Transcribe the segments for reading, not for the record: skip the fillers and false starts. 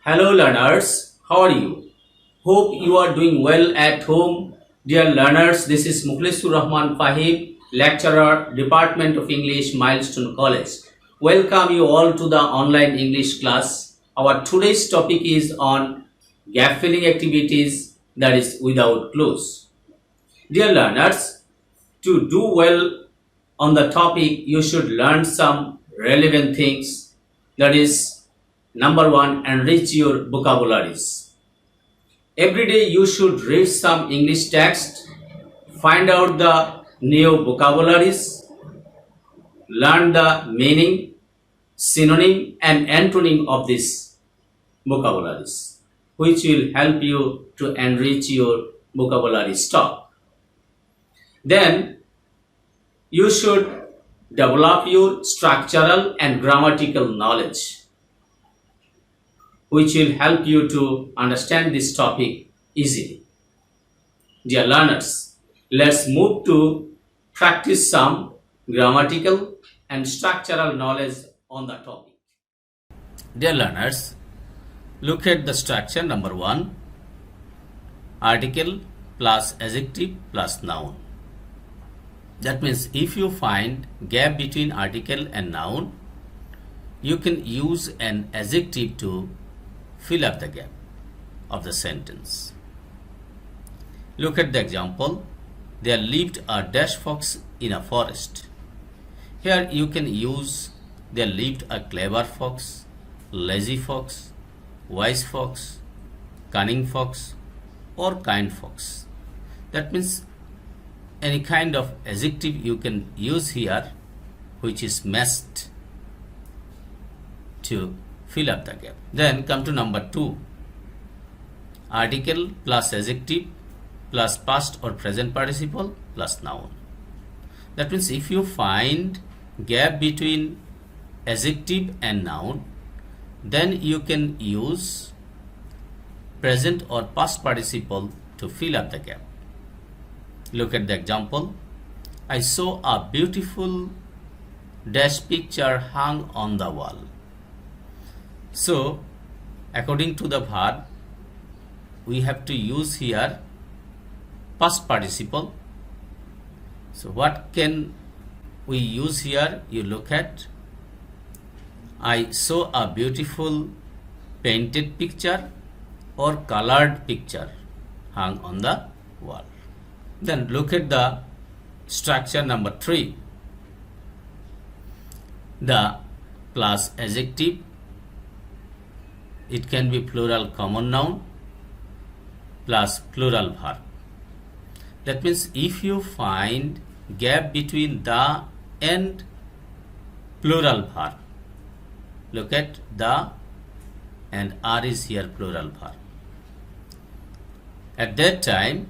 Hello learners, how are you? Hope you are doing well at home. Dear learners, this is Mukhlesur Rahman Fahim, lecturer, Department of English, Milestone College. Welcome you all to the online English class. Our today's topic is on gap filling activities, that is without clues. Dear learners, to do well on the topic, you should learn some relevant things. That is, number one, enrich your vocabularies. Every day you should read some English text, find out the new vocabularies, learn the meaning, synonym and antonym of these vocabularies, which will help you to enrich your vocabulary stock. Then you should develop your structural and grammatical knowledge, which will help you to understand this topic easily. Dear learners, let's move to practice some grammatical and structural knowledge on the topic. Dear learners, look at the structure number 1, article plus adjective plus noun. That means if you find gap between article and noun, you can use an adjective to fill up the gap of the sentence. Look at the example. There lived a dash fox in a forest. Here you can use there lived a clever fox, lazy fox, wise fox, cunning fox, or kind fox. That means any kind of adjective you can use here which is matched to fill up the gap. Then come to number 2, article plus adjective plus past or present participle plus noun. That means if you find gap between adjective and noun, then you can use present or past participle to fill up the gap. Look at the example. I saw a beautiful dash picture hung on the wall. So, according to the verb, we have to use here past participle. So, what can we use here? You look at, I saw a beautiful painted picture or colored picture hung on the wall. Then look at the structure number 3. The plus adjective, it can be plural common noun plus plural verb. That means if you find gap between the and plural verb, look at the and are is here plural verb. At that time,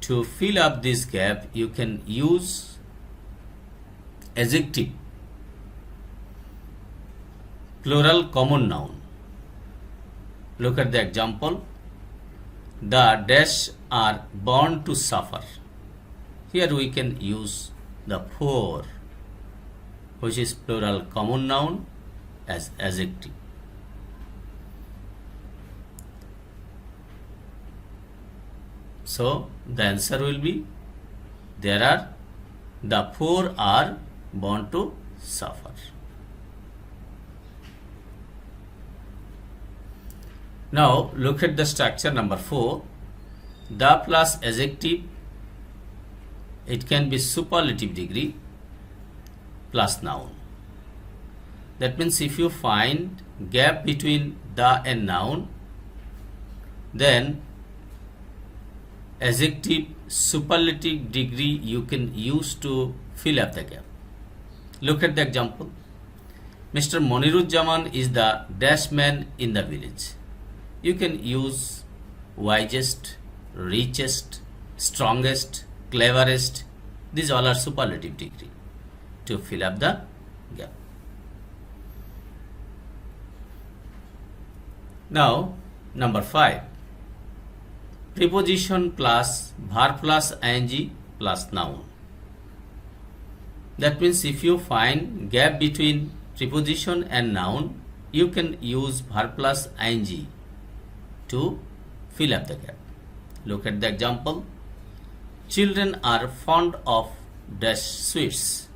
to fill up this gap, you can use adjective, plural common noun. Look at the example. The dash are born to suffer. Here we can use the poor, which is plural common noun, as adjective. So the answer will be, the poor are born to suffer. Now look at the structure number 4. The plus adjective, it can be superlative degree plus noun. That means if you find gap between the and noun, then adjective superlative degree you can use to fill up the gap. Look at the example. Mr. Monirujjaman is the dash man in the village. You can use wisest, richest, strongest, cleverest. These all are superlative degree to fill up the gap. Now, number 5. Preposition plus verb plus ing plus noun. That means if you find gap between preposition and noun, you can use verb plus ing to fill up the gap. Look at the example. Children are fond of dash sweets.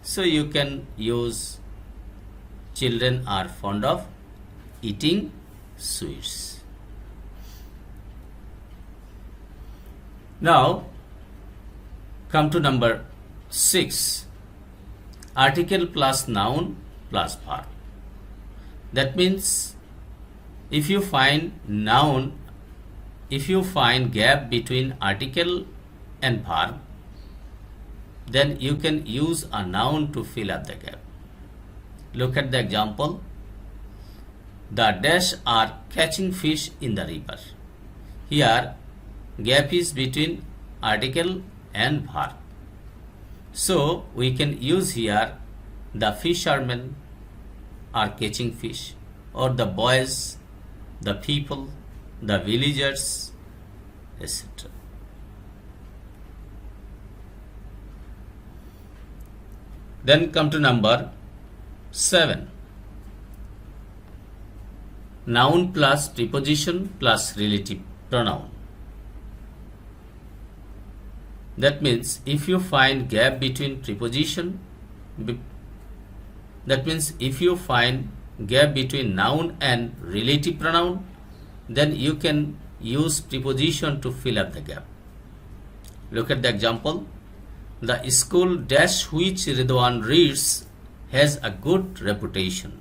So you can use children are fond of eating sweets. Now come to number 6. Article plus noun plus verb. That means if you find gap between article and verb, then you can use a noun to fill up the gap. Look at the example. The dash are catching fish in the river. Here gap is between article and verb. So we can use here the fishermen are catching fish, or the boys, the people, the villagers, etc. Then come to number 7. Noun plus preposition plus relative pronoun. That means if you find gap between preposition, noun and relative pronoun, then you can use preposition to fill up the gap. Look at the example. The school dash which Ridwan reads has a good reputation.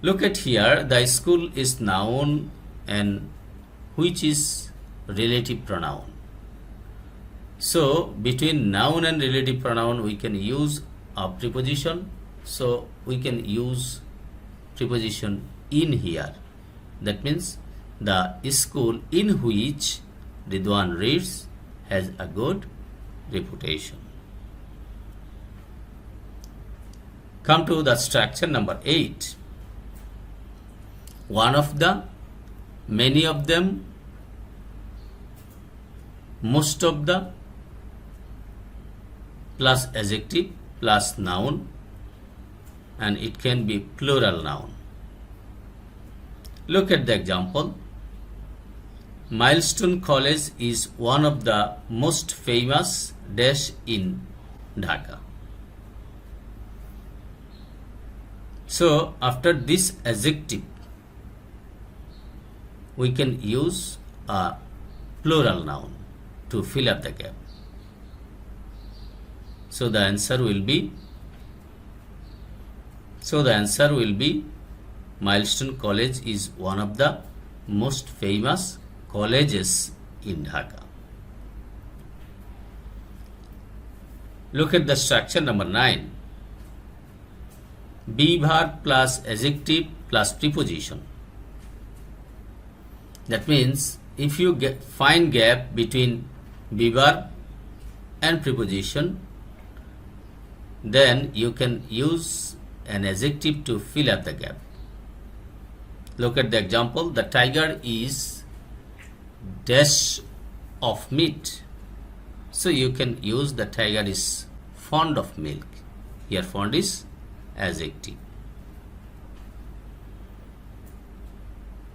Look at here, the school is noun and which is relative pronoun. So between noun and relative pronoun we can use a preposition. So we can use preposition in here. That means the school in which Ridwan reads has a good reputation. Come to the structure number 8. One of the, many of them, most of the, plus adjective plus noun, and it can be plural noun. Look at the example. Milestone College is one of the most famous dash in Dhaka. So after this adjective we can use a plural noun to fill up the gap. So the answer will be Milestone College is one of the most famous colleges in Dhaka. Look at the structure number 9. Be verb plus adjective plus preposition. That means if you find gap between be verb and preposition, then you can use an adjective to fill up the gap. Look at the example. The tiger is dash of meat. So you can use the tiger is fond of milk. Here fond is adjective.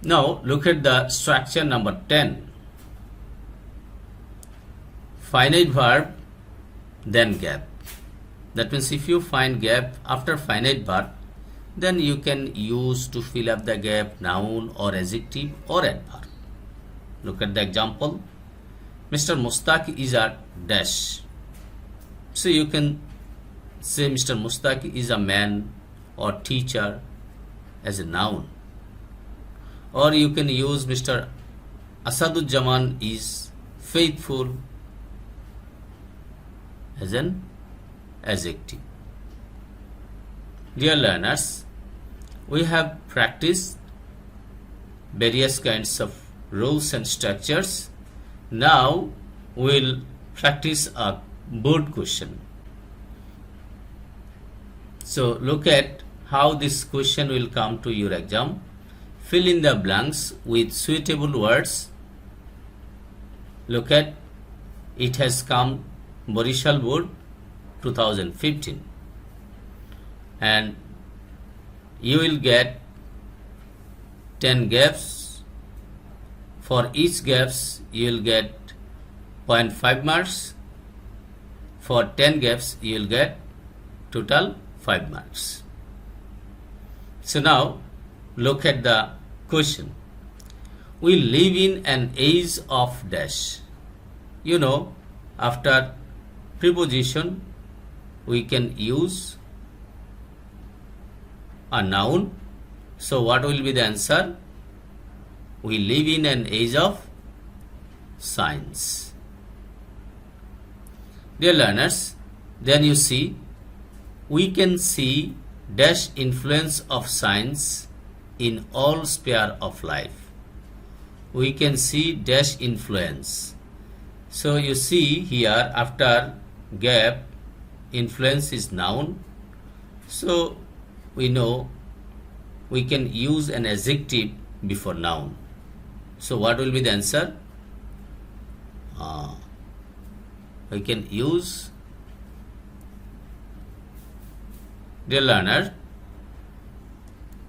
Now look at the structure number 10. Finite verb, then gap. That means if you find gap after finite verb, then you can use to fill up the gap noun or adjective or adverb. Look at the example. Mr. Mustaq is a dash. So you can say Mr. Mustaq is a man or teacher as a noun. Or you can use Mr. Asaduzzaman is faithful as an adjective. Dear learners, we have practiced various kinds of rules and structures. Now we will practice a board question. So look at how this question will come to your exam. Fill in the blanks with suitable words. Look at, it has come Borishal Board 2015, and you will get 10 gaps. For each gaps you will get 0.5 marks. For 10 gaps you will get total 5 marks. So now look at the question. We live in an age of dash. You know, after preposition we can use a noun. So what will be the answer? We live in an age of science. Dear learners, then you see, we can see dash influence of science in all sphere of life. We can see dash influence. So you see here, after gap, influence is noun. So we know we can use an adjective before noun. So what will be the answer? We can use, dear learner,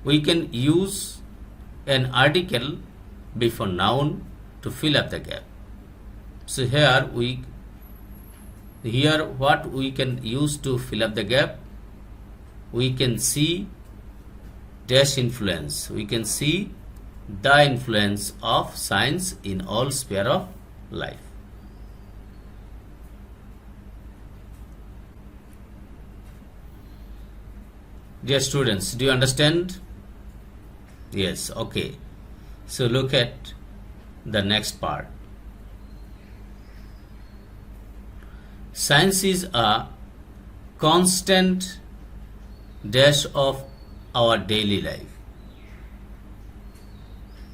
we can use an article before noun to fill up the gap. So here what we can use to fill up the gap? We can see dash influence. We can see the influence of science in all sphere of life. Dear students, do you understand? Yes, okay. So look at the next part. Science is a constant dash of our daily life.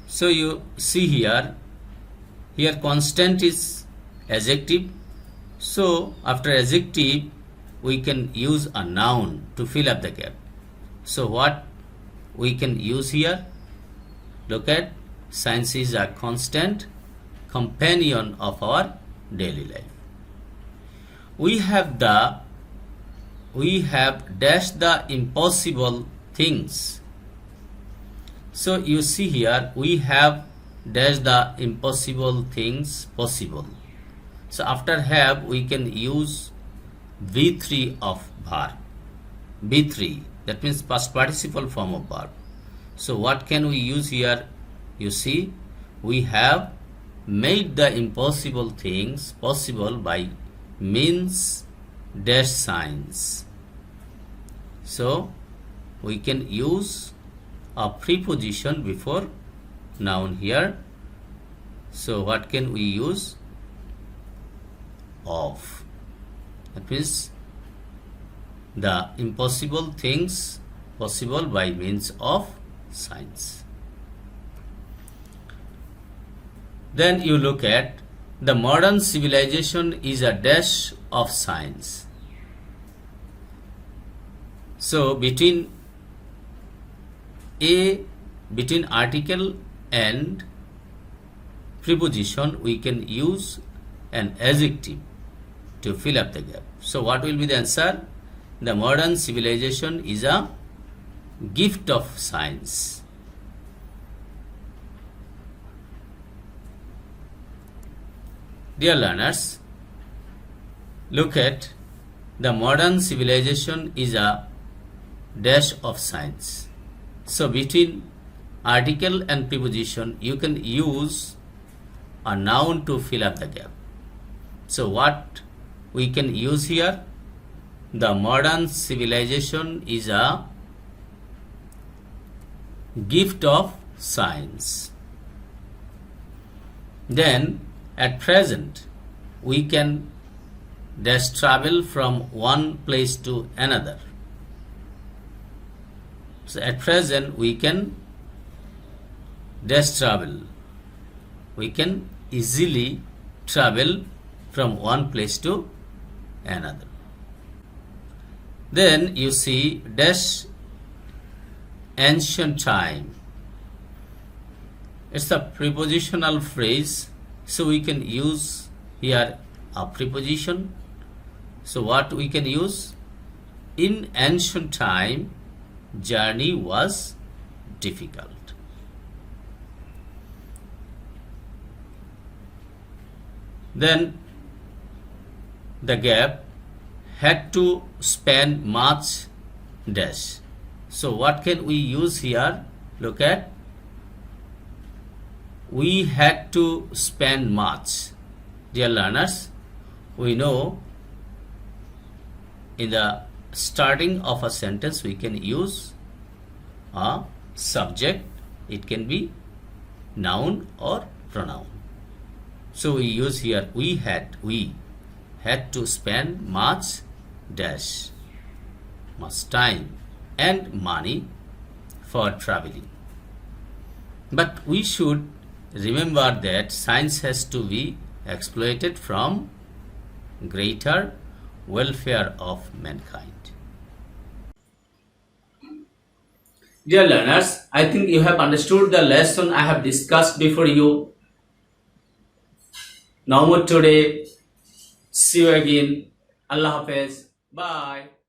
So you see here constant is adjective. So after adjective we can use a noun to fill up the gap. So what we can use here? Look at, science is a constant companion of our daily life. We have dashed the impossible things. So you see here, we have dashed the impossible things possible. So after have we can use V3 of verb. V3, that means past participle form of verb. So what can we use here? You see, we have made the impossible things possible by means dash signs. So we can use a preposition before noun here. So what can we use? Of. That means the impossible things possible by means of science. Then you look at, the modern civilization is a dash of science. So between article and preposition we can use an adjective to fill up the gap. So what will be the answer? The modern civilization is a gift of science. Dear learners, look at, the modern civilization is a dash of science. So between article and preposition you can use a noun to fill up the gap. So what we can use here? The modern civilization is a gift of science. Then at present we can dash travel from one place to another. So at present we can dash travel. We can easily travel from one place to another. Then you see dash ancient time. It's a prepositional phrase, so we can use here a preposition. So what we can use? In ancient time journey was difficult. Then the gap had to spend much dash. So what can we use here? Look at, we had to spend much. Dear learners, we know in the starting of a sentence we can use a subject. It can be noun or pronoun. So we use here we had to spend much dash, much time and money for traveling. But we should remember that science has to be exploited from greater welfare of mankind. Dear learners, I think you have understood the lesson I have discussed before you. No more today. See you again. Allah Hafiz. Bye.